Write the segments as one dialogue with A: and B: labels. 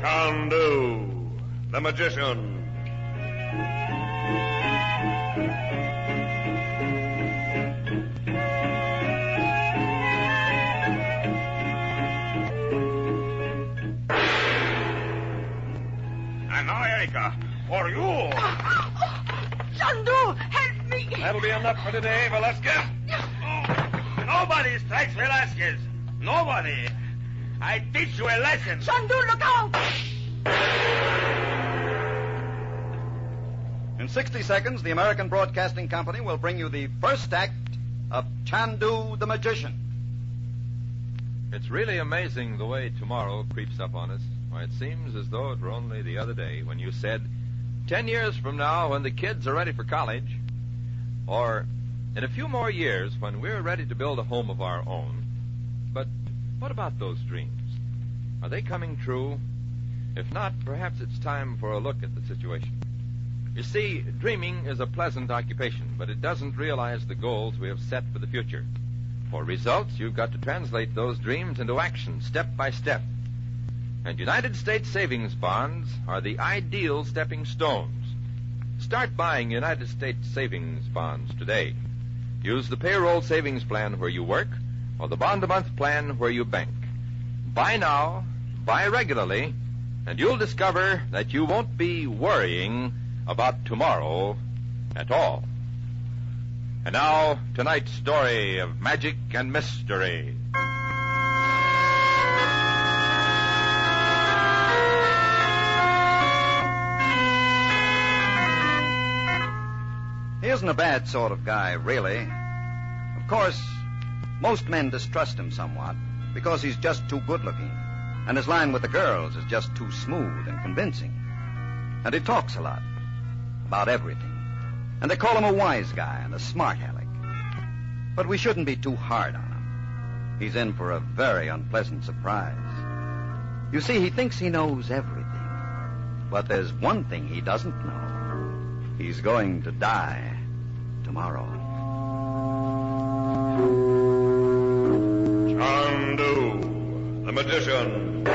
A: Chandu, the magician.
B: And now, Erika, for you.
C: Chandu, help me.
B: That'll be enough for today, Velasquez. Oh, nobody strikes Velasquez. Nobody. I teach you a lesson.
C: Chandu, look out.
D: In 60 seconds, the American Broadcasting Company will bring you the first act of Chandu the Magician.
E: It's really amazing the way tomorrow creeps up on us. Why, it seems as though it were only the other day when you said, 10 years from now when the kids are ready for college, or in a few more years when we're ready to build a home of our own. But what about those dreams? Are they coming true? If not, perhaps it's time for a look at the situation. You see, dreaming is a pleasant occupation, but it doesn't realize the goals we have set for the future. For results, you've got to translate those dreams into action, step by step. And United States savings bonds are the ideal stepping stones. Start buying United States savings bonds today. Use the payroll savings plan where you work, or the bond-a-month plan where you bank. Buy now, buy regularly, and you'll discover that you won't be worrying about tomorrow at all. And now, tonight's story of magic and mystery.
D: He isn't a bad sort of guy, really. Of course, most men distrust him somewhat because he's just too good-looking, and his line with the girls is just too smooth and convincing. And he talks a lot about everything. And they call him a wise guy and a smart aleck. But we shouldn't be too hard on him. He's in for a very unpleasant surprise. You see, he thinks he knows everything. But there's one thing he doesn't know. He's going to die tomorrow.
A: Chandu, the magician.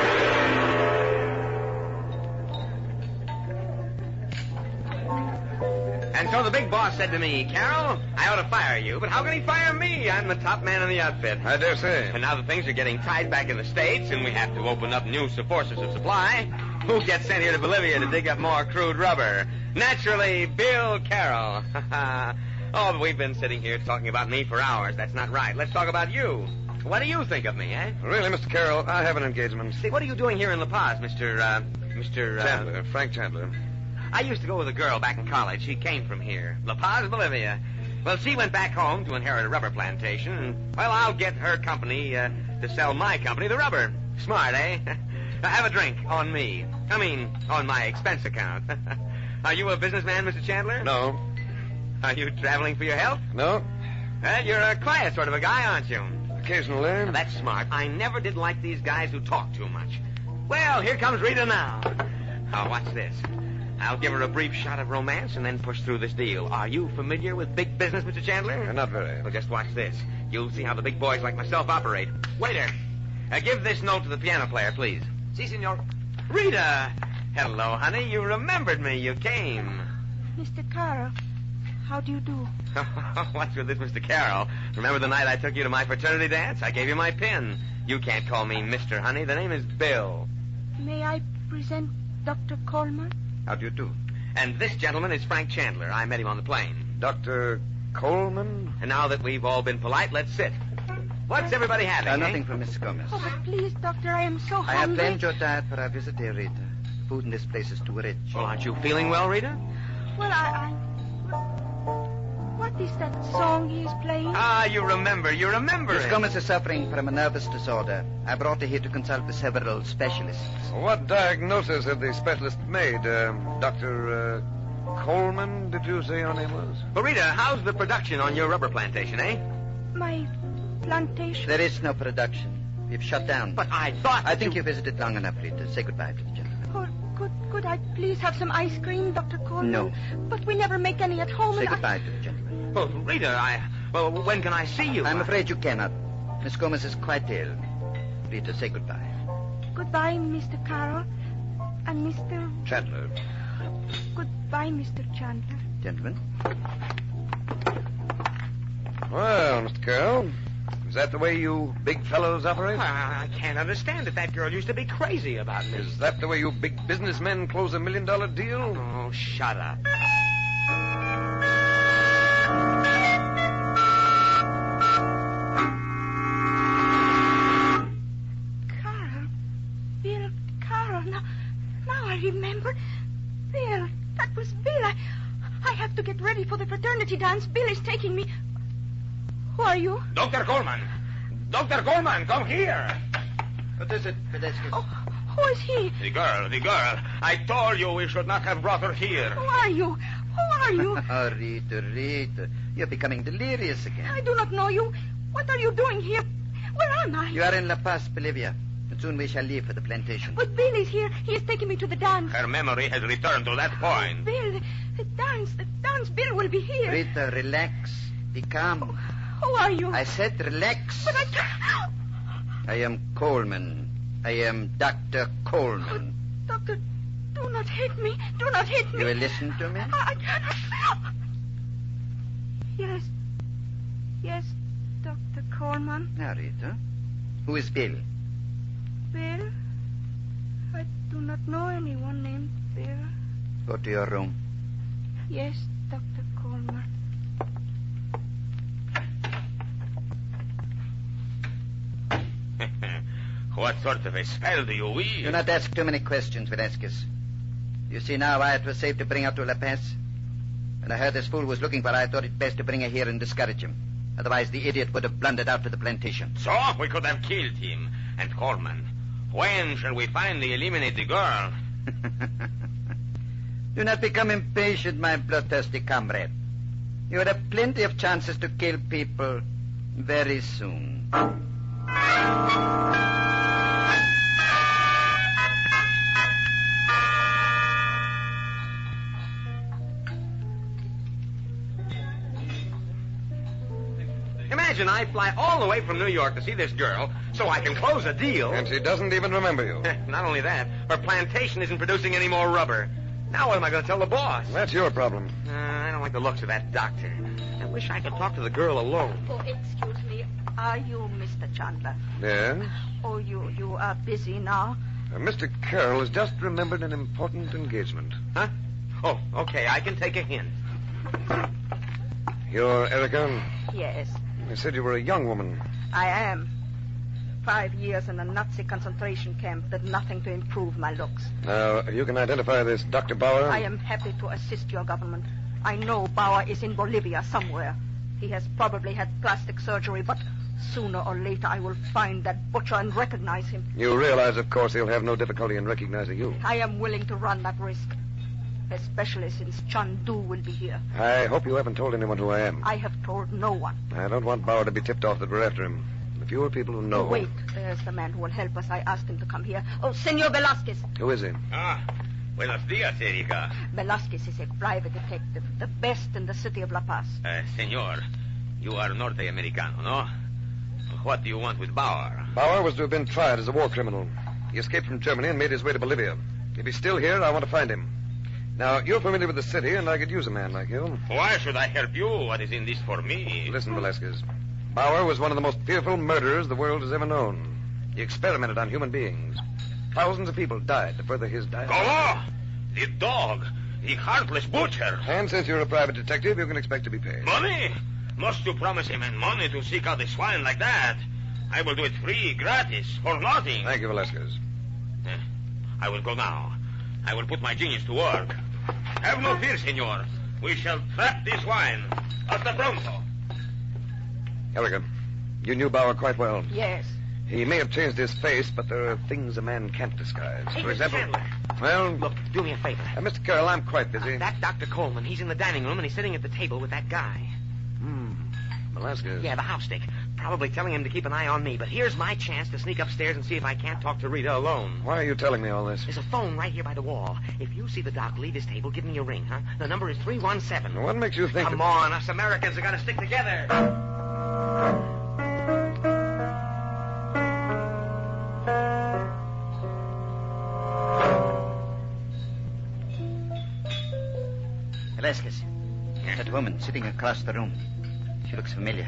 F: And so the big boss said to me, Carol, I ought to fire you, but how can he fire me? I'm the top man in the outfit.
B: I dare say.
F: And now that things are getting tight back in the States, and we have to open up new sources of supply, who gets sent here to Bolivia to dig up more crude rubber? Naturally, Bill Carroll. Oh, but we've been sitting here talking about me for hours. That's not right. Let's talk about you. What do you think of me, eh?
B: Really, Mr. Carroll, I have an engagement.
F: See, what are you doing here in La Paz, Mr.
B: Chandler, Frank Chandler.
F: I used to go with a girl back in college. She came from here, La Paz, Bolivia. Well, she went back home to inherit a rubber plantation, and, well, I'll get her company to sell my company the rubber. Smart, eh? Have a drink on me. I mean, on my expense account. Are you a businessman, Mr. Chandler?
B: No.
F: Are you traveling for your health?
B: No.
F: Well, you're a quiet sort of a guy, aren't you?
B: Occasionally.
F: Now, that's smart. I never did like these guys who talk too much. Well, here comes Rita now. Oh, watch this. I'll give her a brief shot of romance and then push through this deal. Are you familiar with big business, Mr. Chandler?
B: Not very.
F: Well, just watch this. You'll see how the big boys like myself operate. Waiter, give this note to the piano player, please. Si, senor. Rita! Hello, honey. You remembered me. You came.
C: Mr. Carroll, how do you do?
F: What's with this, Mr. Carroll? Remember the night I took you to my fraternity dance? I gave you my pin. You can't call me Mr., honey. The name is Bill.
C: May I present Dr. Coleman?
D: How do you do?
F: And this gentleman is Frank Chandler. I met him on the plane.
B: Dr. Coleman?
F: And now that we've all been polite, let's sit. What's everybody having,
D: Nothing from Miss Gomez.
C: Oh, but please, Doctor, I am so hungry.
D: I have blamed your dad for our visit, dear Rita. The food in this place is too rich.
F: Well, aren't you feeling well, Rita?
C: Well, What is that song he is playing?
F: Ah, you remember
D: Miss
F: it.
D: Gomez is suffering from a nervous disorder. I brought her here to consult with several specialists.
B: What diagnosis have the specialist made? Dr. Coleman, did you say your name was?
F: But Rita, how's the production on your rubber plantation, eh?
C: My plantation?
D: There is no production. We've shut down.
F: But I thought...
D: I think you visited long enough, Rita. Say goodbye to the gentleman.
C: Oh, could I please have some ice cream, Dr. Coleman?
D: No.
C: But we never make any at home.
D: Say
C: and
D: goodbye to the gentleman.
F: Oh, Rita, Well, when can I see you?
D: I'm afraid you cannot. Miss Gomez is quite ill. Rita, say goodbye.
C: Goodbye, Mr. Carroll. And Mr.
D: Chandler.
C: Goodbye, Mr. Chandler.
D: Gentlemen.
A: Well, Mr. Carroll, is that the way you big fellows operate?
F: I can't understand it. That girl used to be crazy about me.
A: Is that the way you big businessmen close $1 million deal?
F: Oh, shut up.
C: Carl. Bill. Carl. Now I remember. Bill. That was Bill. I have to get ready for the fraternity dance. Bill is taking me. Who are you?
B: Dr. Coleman. Dr. Coleman, come here.
D: What is it, Pedescu?
C: Oh, who is he?
B: The girl. I told you we should not have brought her here.
C: Who are you? Who are you?
D: Oh, Rita. You're becoming delirious again.
C: I do not know you. What are you doing here? Where am I?
D: You are in La Paz, Bolivia. And soon we shall leave for the plantation.
C: But Bill is here. He is taking me to the dance.
B: Her memory has returned to that point.
C: Bill, the dance. Bill will be here.
D: Rita, relax. Be calm.
C: Who are you?
D: I said relax.
C: But I can't.
D: I am Coleman. I am Dr. Coleman.
C: Doctor, do not hit me. Do not hit me.
D: You will listen to me?
C: I can't. Yes, Dr. Coleman.
D: Now, Rita, who is Bill?
C: Bill? I do not know anyone named Bill.
D: Go to your room.
C: Yes, Dr. Coleman.
B: What sort of a spell do you weave?
D: Do not ask too many questions, Velasquez. You see now why it was safe to bring her to La Paz? When I heard this fool was looking for her, I thought it best to bring her here and discourage him. Otherwise, the idiot would have blundered out to the plantation.
B: So we could have killed him. And Coleman, when shall we finally eliminate the girl?
D: Do not become impatient, my bloodthirsty comrade. You will have plenty of chances to kill people very soon.
F: Imagine I fly all the way from New York to see this girl so I can close a deal.
A: And she doesn't even remember you.
F: Not only that, her plantation isn't producing any more rubber. Now what am I going to tell the boss?
A: That's your problem.
F: I don't like the looks of that doctor. I wish I could talk to the girl alone.
C: Oh, excuse me. Are you Mr. Chandler?
A: Yes?
C: Oh, you are busy now.
A: Mr. Carroll has just remembered an important engagement.
F: Huh? Oh, okay. I can take a hint.
A: You're Erica?
C: Yes,
A: You said you were a young woman.
C: I am. 5 years in a Nazi concentration camp did nothing to improve my looks.
A: Now, you can identify this Dr. Bauer?
C: I am happy to assist your government. I know Bauer is in Bolivia somewhere. He has probably had plastic surgery, but sooner or later I will find that butcher and recognize him.
A: You realize, of course, he'll have no difficulty in recognizing you.
C: I am willing to run that risk, especially since Chandu will be here.
A: I hope you haven't told anyone who I am.
C: I have told no one.
A: I don't want Bauer to be tipped off that we're after him. The fewer people who know...
C: Oh, wait, there's the man who will help us. I asked him to come here. Oh, Senor Velasquez.
A: Who is he?
B: Buenos dias, Erika.
C: Velasquez is a private detective, the best in the city of La Paz.
B: Senor, you are Norte Americano, no? What do you want with Bauer?
A: Bauer was to have been tried as a war criminal. He escaped from Germany and made his way to Bolivia. If he's still here, I want to find him. Now, you're familiar with the city, and I could use a man like you.
B: Why should I help you? What is in this for me?
A: Listen, Velasquez. Bauer was one of the most fearful murderers the world has ever known. He experimented on human beings. Thousands of people died to further his diet.
B: Como? The dog. The heartless butcher.
A: And since you're a private detective, you can expect to be paid.
B: Money? Must you promise a man money to seek out a swine like that? I will do it free, gratis, for nothing.
A: Thank you, Velasquez.
B: I will go now. I will put my genius to work. Have no fear, senor. We shall trap this swine. Hasta pronto.
A: Erica, you knew Bauer quite well.
C: Yes.
A: He may have changed his face, but there are things a man can't disguise.
F: Hey,
A: For
F: Mr.
A: example...
F: Chandler.
A: Well,
F: Look, do me a favor.
A: Mr. Carroll, I'm quite busy.
F: That Dr. Coleman, he's in the dining room, and he's sitting at the table with that guy.
A: Velasquez.
F: Yeah, the house stick. Probably telling him to keep an eye on me. But here's my chance to sneak upstairs and see if I can't talk to Rita alone.
A: Why are you telling me all this?
F: There's a phone right here by the wall. If you see the doc leave his table, give me a ring, huh? The number is 317.
A: What makes you think...
F: Come on, us Americans are going to stick together.
D: Velasquez. That woman sitting across the room. She looks familiar.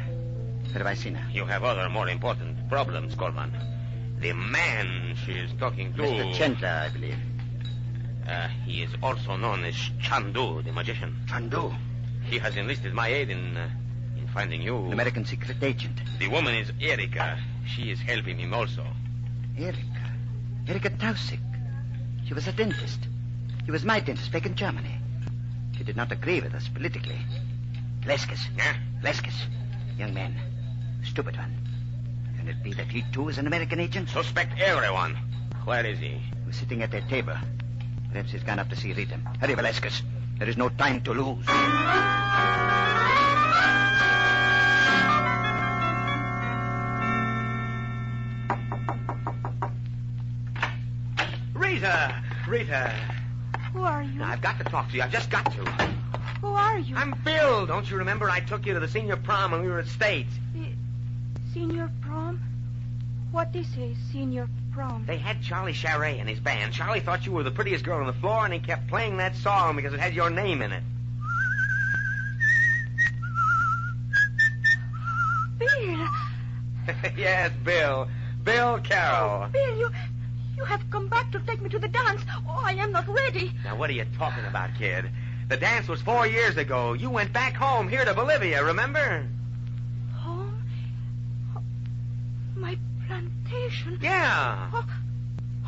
D: Where have I seen her?
B: You have other more important problems, Coleman. The man she is talking to...
D: Mr. Chandler, I believe.
B: He is also known as Chandu, the magician.
D: Chandu?
B: He has enlisted my aid in finding you.
D: An American secret agent.
B: The woman is Erika. She is helping him also.
D: Erika? Erika Tausig. She was a dentist. He was my dentist back in Germany. She did not agree with us politically. Velasquez.
B: Yeah?
D: Velasquez. Young man. Stupid one. Can it be that he, too, is an American agent?
B: Suspect everyone. Where is he?
D: He was sitting at that table. Perhaps he's gone up to see Rita. Hurry, Velasquez. There is no time to lose.
F: Rita.
C: Who are you?
F: Now, I've got to talk to you. I've just got to.
C: Who are you?
F: I'm Bill. Don't you remember I took you to the senior prom when we were at States?
C: The senior prom? What is a senior prom?
F: They had Charlie Charret in his band. Charlie thought you were the prettiest girl on the floor, and he kept playing that song because it had your name in it.
C: Bill.
F: Yes, Bill. Bill Carroll.
C: Oh, Bill, you have come back to take me to the dance. Oh, I am not ready.
F: Now, what are you talking about, kid? The dance was 4 years ago. You went back home here to Bolivia, remember?
C: Home? Oh, my plantation?
F: Yeah.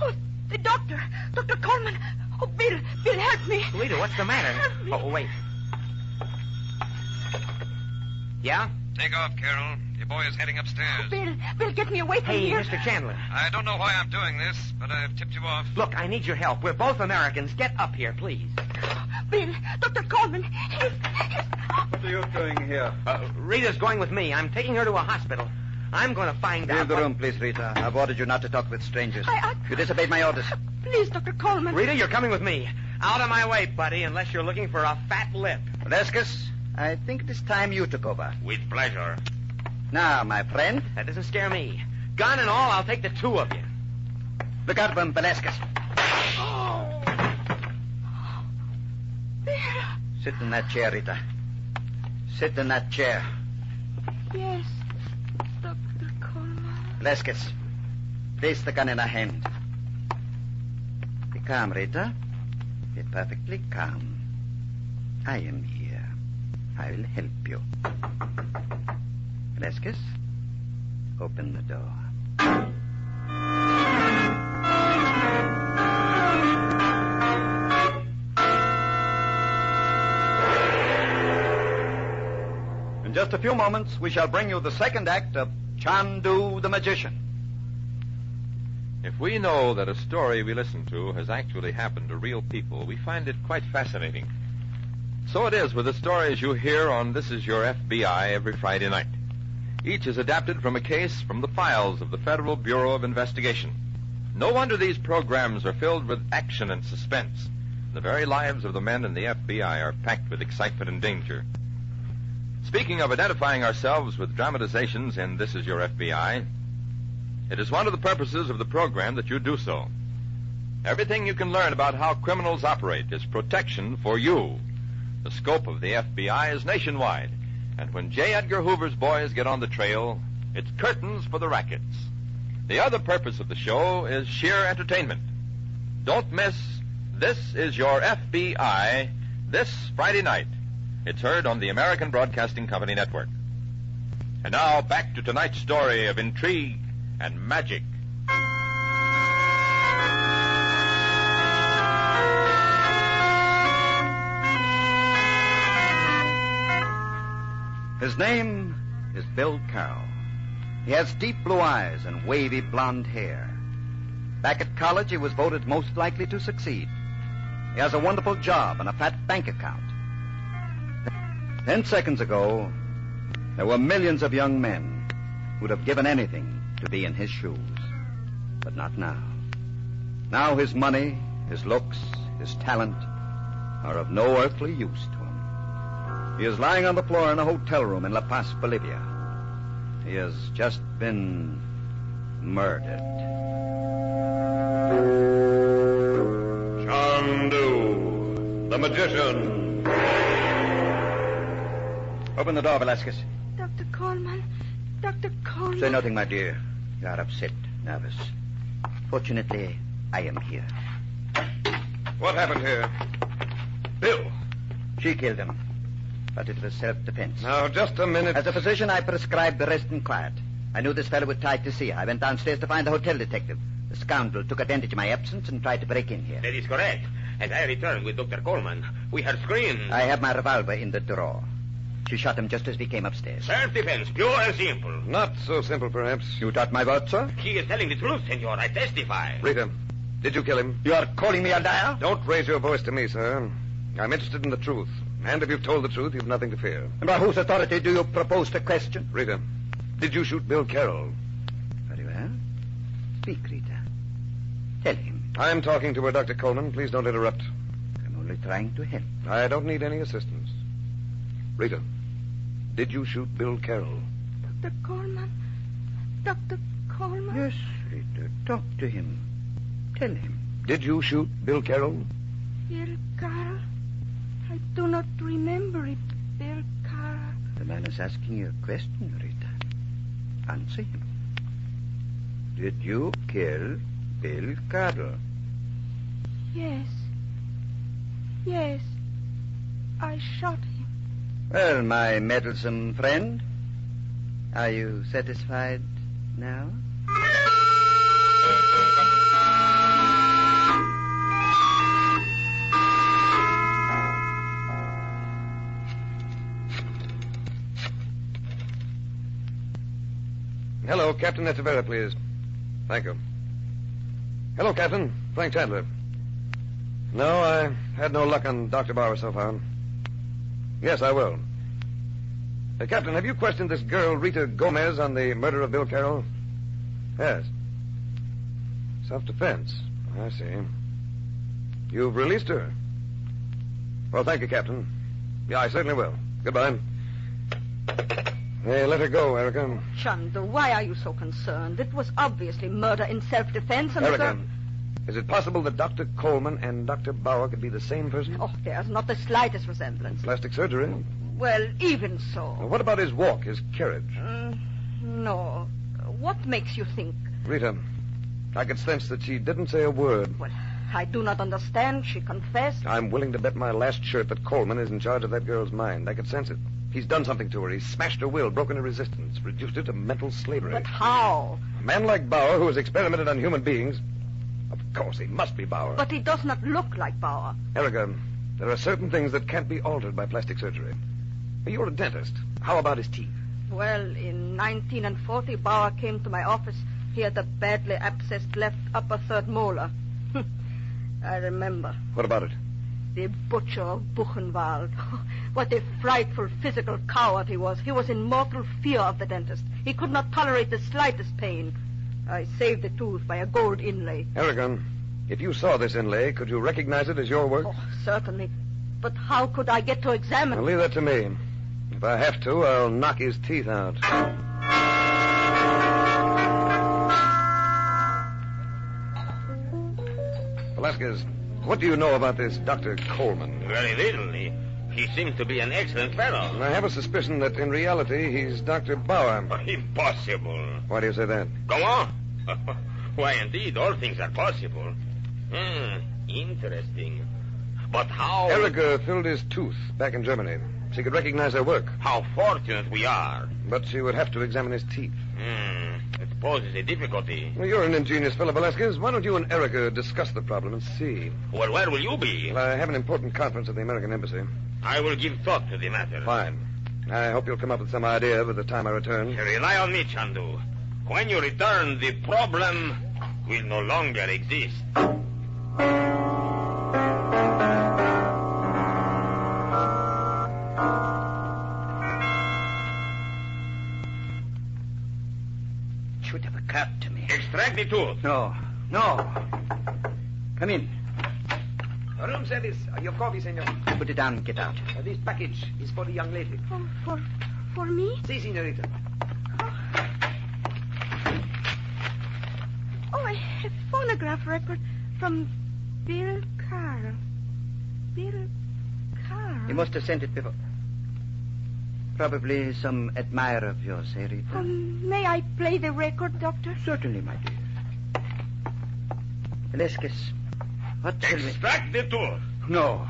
C: Oh, the doctor. Dr. Coleman. Oh, Bill, help me.
F: Rita, what's the matter?
C: Help me.
F: Oh, wait. Yeah?
A: Take off, Carol. Your boy is heading upstairs.
C: Bill, get me away from
F: Hey,
C: here.
F: Mr. Chandler.
A: I don't know why I'm doing this, but I've tipped you off.
F: Look, I need your help. We're both Americans. Get up here, please.
C: Bill, Dr. Coleman, he's...
D: What are you doing here?
F: Rita's going with me. I'm taking her to a hospital. I'm going to find out...
D: Leave the room, please, Rita. I've ordered you not to talk with strangers. You disobeyed my orders.
C: Please, Dr. Coleman.
F: Rita, you're coming with me. Out of my way, buddy, unless you're looking for a fat lip.
D: Velasquez, I think it is time you took over.
B: With pleasure.
D: Now, my friend,
F: That doesn't scare me. Gun and all, I'll take the two of you.
D: look out for him, Velasquez.
C: Oh. Bill.
D: Sit in that chair, Rita. Sit in that chair.
C: Yes, Dr. Coleman.
D: Velasquez, place the gun in her hand. Be calm, Rita. Be perfectly calm. I am here. I will help you. Velasquez, open the door. In just a few moments, we shall bring you the second act of Chandu the Magician.
E: If we know that a story we listen to has actually happened to real people, we find it quite fascinating. So it is with the stories you hear on This Is Your FBI every Friday night. Each is adapted from a case from the files of the Federal Bureau of Investigation. No wonder these programs are filled with action and suspense. The very lives of the men in the FBI are packed with excitement and danger. Speaking of identifying ourselves with dramatizations in This Is Your FBI, it is one of the purposes of the program that you do so. Everything you can learn about how criminals operate is protection for you. The scope of the FBI is nationwide, and when J. Edgar Hoover's boys get on the trail, it's curtains for the rackets. The other purpose of the show is sheer entertainment. Don't miss This Is Your FBI this Friday night. It's heard on the American Broadcasting Company Network. And now, back to tonight's story of intrigue and magic.
D: His name is Bill Carroll. He has deep blue eyes and wavy blonde hair. Back at college, he was voted most likely to succeed. He has a wonderful job and a fat bank account. 10 seconds ago, there were millions of young men who'd have given anything to be in his shoes. But not now. Now his money, his looks, his talent are of no earthly use to him. He is lying on the floor in a hotel room in La Paz, Bolivia. He has just been murdered.
A: Chandu, the magician.
D: Open the door, Velasquez.
C: Dr. Coleman. Dr. Coleman.
D: Say nothing, my dear. You are upset, nervous. Fortunately, I am here.
A: What happened here? Bill.
D: She killed him. But it was self-defense.
A: Now, just a minute.
D: As a physician, I prescribed the rest and quiet. I knew this fellow would try to see her. I went downstairs to find the hotel detective. The scoundrel took advantage of my absence and tried to break in here.
F: That is correct. And I returned with Dr. Coleman. We had screamed.
D: I have my revolver in the drawer. She shot him just as we came upstairs.
F: Self-defense, pure and simple.
A: Not so simple, perhaps.
D: You doubt my word, sir?
F: He is telling the truth, senor. I testify.
A: Rita, did you kill him?
D: You are calling me a liar?
A: Don't raise your voice to me, sir. I'm interested in the truth. And if you've told the truth, you've nothing to fear.
D: And by whose authority do you propose to question?
A: Rita, did you shoot Bill Carroll?
D: Very well. Speak, Rita. Tell him.
A: I'm talking to her, Dr. Coleman. Please don't interrupt.
D: I'm only trying to help.
A: I don't need any assistance. Rita, did you shoot Bill Carroll?
C: Dr. Coleman. Dr. Coleman.
D: Yes, Rita. Talk to him. Tell him.
A: Did you shoot Bill Carroll?
C: Bill Carroll? I do not remember it, Bill Carroll.
D: The man is asking you a question, Rita. Answer him. Did you kill Bill Carroll?
C: Yes. Yes. I shot him.
D: Well, my meddlesome friend, are you satisfied now?
A: Hello, Captain Echeverria, please. Thank you. Hello, Captain. Frank Chandler. No, I had no luck on Dr. Bauer so far. Yes, I will. Captain, have you questioned this girl, Rita Gomez, on the murder of Bill Carroll? Yes. Self-defense. I see. You've released her? Well, thank you, Captain. Yeah, I certainly will. Goodbye. Hey, let her go, Erica.
G: Chandu, why are you so concerned? It was obviously murder in self-defense and...
A: Erica, is it possible that Dr. Coleman and Dr. Bauer could be the same person?
G: Oh, there's not the slightest resemblance.
A: Plastic surgery?
G: Well, even so.
A: What about his walk, his carriage?
G: No. What makes you think?
A: Rita, I could sense that she didn't say a word.
G: Well, I do not understand. She confessed.
A: I'm willing to bet my last shirt that Coleman is in charge of that girl's mind. I could sense it. He's done something to her. He's smashed her will, broken her resistance, reduced her to mental slavery.
G: But how?
A: A man like Bauer, who has experimented on human beings... Of course, he must be Bauer.
G: But he does not look like Bauer.
A: Erica, there are certain things that can't be altered by plastic surgery. You're a dentist. How about his teeth?
G: Well, in 1940, Bauer came to my office. He had a badly abscessed left upper third molar. I remember.
A: What about it?
G: The butcher of Buchenwald. What a frightful physical coward he was. He was in mortal fear of the dentist. He could not tolerate the slightest pain. I saved the tooth by a gold inlay.
A: Erica, if you saw this inlay, could you recognize it as your work?
G: Oh, certainly. But how could I get to examine it?
A: Well, leave that to me. If I have to, I'll knock his teeth out. Velasquez, what do you know about this Dr. Coleman?
F: Very little. He seems to be an excellent fellow.
A: And I have a suspicion that in reality he's Dr. Bauer.
F: Impossible.
A: Why do you say that?
F: Go on. Why, indeed, all things are possible. Interesting. But how...
A: Erica filled his tooth back in Germany. She could recognize her work.
F: How fortunate we are.
A: But she would have to examine his teeth.
F: It poses a difficulty.
A: Well, you're an ingenious fellow, Velasquez. Why don't you and Erica discuss the problem and see?
F: Well, where will you be?
A: Well, I have an important conference at the American Embassy.
F: I will give thought to the matter.
A: Fine. I hope you'll come up with some idea by the time I return.
F: Rely on me, Chandu. When you return, the problem will no longer exist.
D: Should have occurred to me.
F: Extract the tooth.
D: No. Come in.
H: Room service. Your coffee, senor.
D: Put it down and get out.
H: This package is for the young lady.
C: For me?
H: Si, senorita.
C: Oh, a phonograph record from Bill Carroll. Bill Carroll.
D: You must have sent it before.
I: Probably some admirer of yours, eh, Rita?
C: May I play the record, Doctor?
I: Certainly, my dear. Velasquez, what shall we...
B: Extract the tooth.
I: No.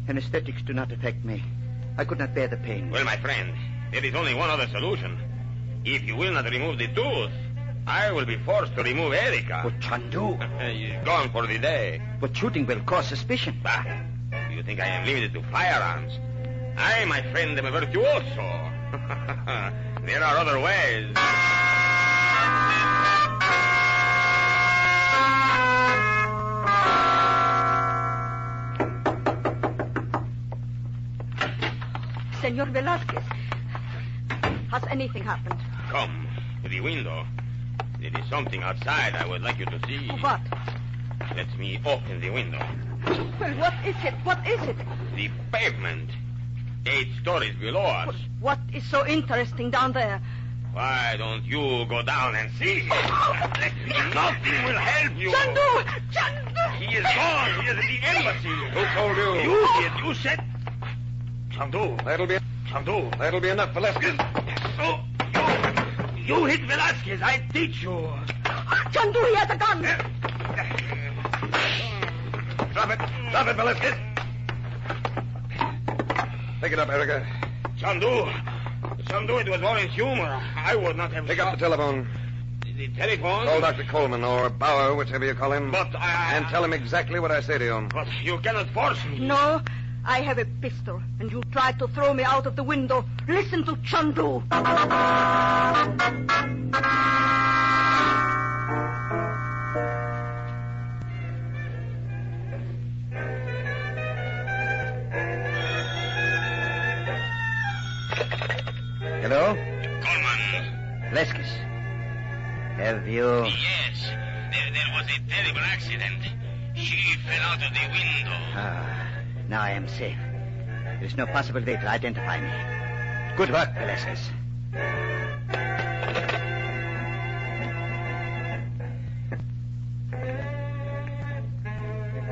I: Anesthetics do not affect me. I could not bear the pain.
B: Well, my friend, there is only one other solution. If you will not remove the tooth, I will be forced to remove Erica.
I: But Chandu...
B: He's gone for the day.
I: But shooting will cause suspicion.
B: Bah, you think I am limited to firearms? I, my friend, am a virtuoso. There are other ways.
G: Senor Velasquez, has anything happened?
B: Come to the window. There is something outside I would like you to see.
G: What?
B: Let me open the window.
G: Well, what is it? What is it?
B: The pavement. 8 stories below us.
G: What is so interesting down there?
B: Why don't you go down and see? Nothing will help you.
G: Chandu! Chandu!
B: He is gone. He is at the embassy.
A: Who told you?
B: You did. You said... Chandu. Chandu.
A: That'll be enough, Velasquez.
B: Oh, you hit Velasquez. I teach you.
G: Chandu, he has a gun.
A: Drop it, Velasquez. Pick it up, Erica.
B: Chandu, it was all in humor. I would not have...
A: Pick up the telephone.
B: The telephone?
A: Call Dr. Coleman or Bauer, whichever you call him.
B: But I...
A: And tell him exactly what I say to you.
B: But you cannot force me.
G: No, I have a pistol, and you tried to throw me out of the window. Listen to Chandu.
I: Hello?
B: Coleman.
I: Velasquez. Have you...
B: Yes. There was a terrible accident. She fell out of the window.
I: Now I am safe. There is no possible way to identify me. Good work, Velasquez.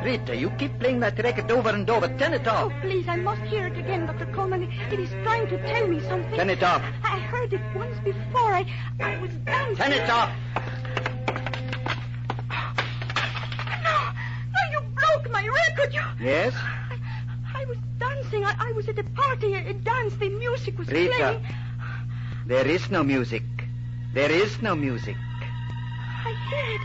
I: Rita, you keep playing that record over and over. Turn it off.
C: Oh, please, I must hear it again, Dr. Coleman. It is trying to tell me something.
I: Turn it off.
C: I heard it once before. I was dancing.
I: Turn it off.
C: No, you broke my record.
I: Yes?
C: I was dancing. I was at a party, a dance. The music was
I: Rita,
C: playing.
I: there is no music. There is no music.
C: I hear it.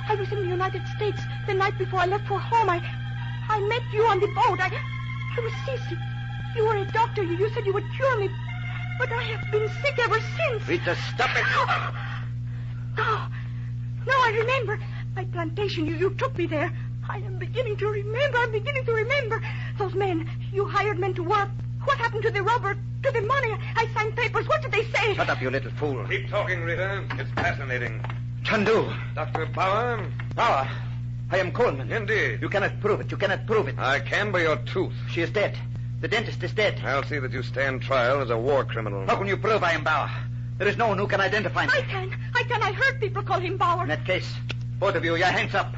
C: I was in the United States the night before I left for home. I met you on the boat. I was seasick. You were a doctor. You said you would cure me. But I have been sick ever since.
I: Rita, stop it.
C: No, I remember. My plantation, you took me there. I am beginning to remember. Those men, you hired men to work. What happened to the rubber, to the money? I signed papers. What did they say?
I: Shut up, you little fool.
A: Keep talking, Rita. It's fascinating.
I: Chandu.
A: Dr. Bauer?
I: Bauer. I am Coleman.
A: Indeed.
I: You cannot prove it.
A: I can by your tooth.
I: She is dead. The dentist is dead.
A: I'll see that you stand trial as a war criminal.
I: How can you prove I am Bauer? There is no one who can identify me.
C: I can. I heard people call him Bauer.
I: In that case, both of you, your hands up.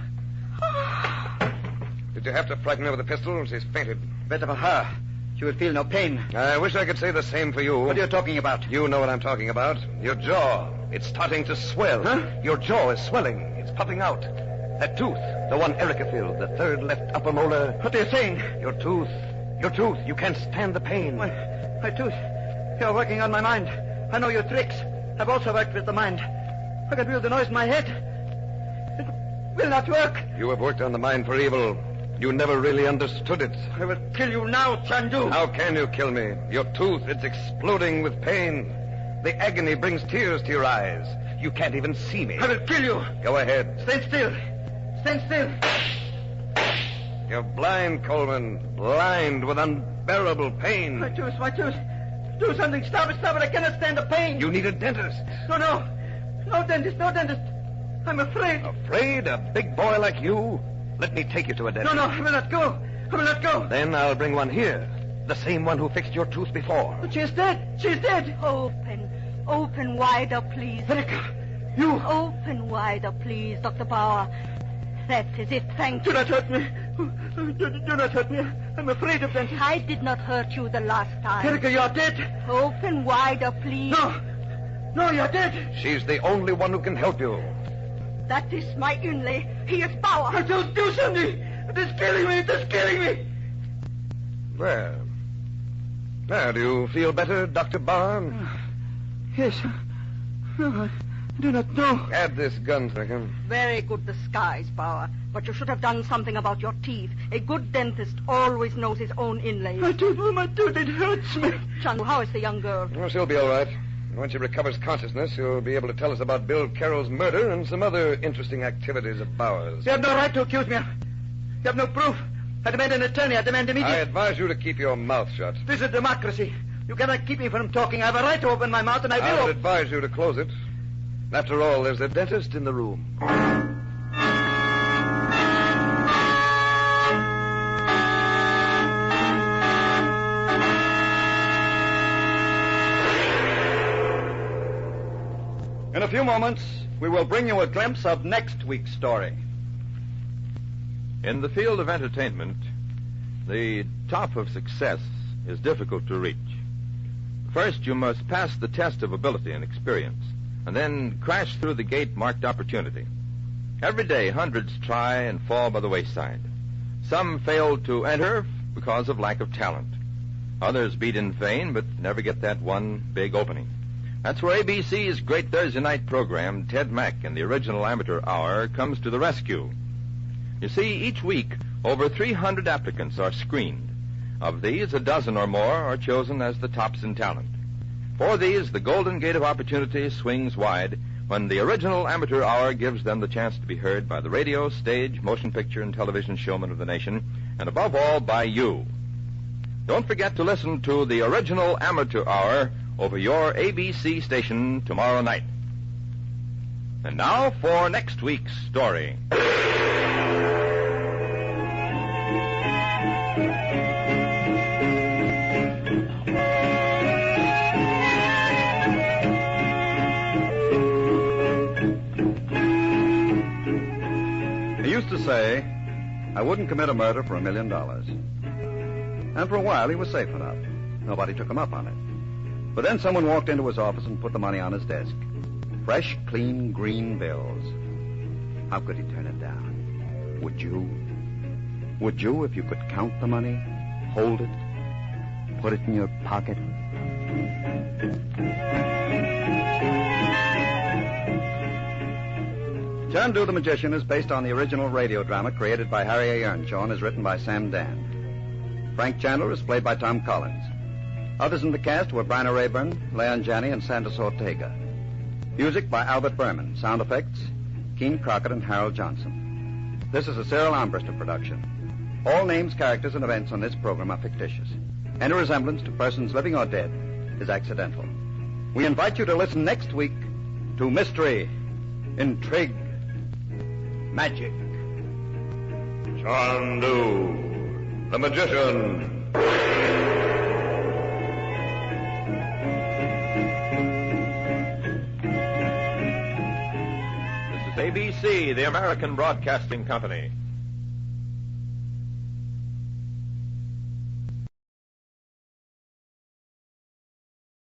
A: Did you have to frighten her with a pistol? She's fainted.
I: Better for her. She will feel no pain.
A: I wish I could say the same for you.
I: What are you talking about?
A: You know what I'm talking about. Your jaw. It's starting to swell.
I: Huh?
A: Your jaw is swelling. It's puffing out. That tooth, the one Erica filled, the third left upper molar.
I: What are you saying?
A: Your tooth. You can't stand the pain.
I: My tooth. You're working on my mind. I know your tricks. I've also worked with the mind. I can feel the noise in my head. It will not work.
A: You have worked on the mind for evil. You never really understood it.
I: I will kill you now, Chandu.
A: How can you kill me? Your tooth, it's exploding with pain. The agony brings tears to your eyes. You can't even see me.
I: I will kill you.
A: Go ahead.
I: Stand still.
A: You're blind, Coleman. Blind with unbearable pain.
I: My tooth. Do something. Stop it. I cannot stand the pain.
A: You need a dentist.
I: No, dentist. I'm afraid.
A: Afraid? A big boy like you? Let me take you to a dentist.
I: No, I will not go.
A: Then I'll bring one here. The same one who fixed your tooth before.
I: But she's dead.
G: Open wider, please.
I: Erica, you.
G: Open wider, please, Dr. Bauer. threat, is it? Thank
I: Do
G: you.
I: not hurt me. Do not hurt me. I'm afraid of dentists.
G: I did not hurt you the last time.
I: Erica, you're dead.
G: Open wider, please.
I: No, you're dead.
A: She's the only one who can help you.
G: That is my inlay. He is Bauer.
I: Don't do something. It is killing me. It is killing me.
A: Well, do you feel better, Dr. Bauer?
I: Yes. No, I do not know.
A: Add this gunslinger.
G: Very good disguise, Bauer. But you should have done something about your teeth. A good dentist always knows his own inlays.
I: I don't know my tooth. It hurts me.
G: Chandu, how is the young girl?
A: Well, she'll be all right. Once she recovers consciousness, she'll be able to tell us about Bill Carroll's murder and some other interesting activities of Bauer's.
I: You have no right to accuse me. You have no proof. I demand an attorney. I demand immediate...
A: I advise you to keep your mouth shut.
I: This is democracy. You cannot keep me from talking. I have a right to open my mouth, and I
A: I
I: will.
A: would advise you to close it. After all, there's a dentist in the room.
D: In a few moments, we will bring you a glimpse of next week's story.
E: In the field of entertainment, the top of success is difficult to reach. First, you must pass the test of ability and experience, and then crash through the gate marked opportunity. Every day, hundreds try and fall by the wayside. Some fail to enter because of lack of talent. Others beat in vain, but never get that one big opening. That's where ABC's great Thursday night program, Ted Mack and the Original Amateur Hour, comes to the rescue. You see, each week, over 300 applicants are screened. Of these, a dozen or more are chosen as the tops in talent. For these, the golden gate of opportunity swings wide when the Original Amateur Hour gives them the chance to be heard by the radio, stage, motion picture, and television showmen of the nation, and above all, by you. Don't forget to listen to the Original Amateur Hour over your ABC station tomorrow night. And now for next week's story.
D: He used to say, I wouldn't commit a murder for $1 million. And for a while, he was safe enough. Nobody took him up on it. But then someone walked into his office and put the money on his desk. Fresh, clean, green bills. How could he turn it down? Would you? Would you if you could count the money, hold it, put it in your pocket? Chandu the Magician is based on the original radio drama created by Harry A. Earnshaw and is written by Sam Dan. Frank Chandler is played by Tom Collins. Others in the cast were Bryna Rayburn, Leon Janney, and Sandus Ortega. Music by Albert Berman. Sound effects, Keene Crockett and Harold Johnson. This is a Cyril Armbruster production. All names, characters, and events on this program are fictitious. Any resemblance to persons living or dead is accidental. We invite you to listen next week to Mystery, Intrigue, Magic.
A: Chandu, the magician.
E: ABC, the American Broadcasting Company.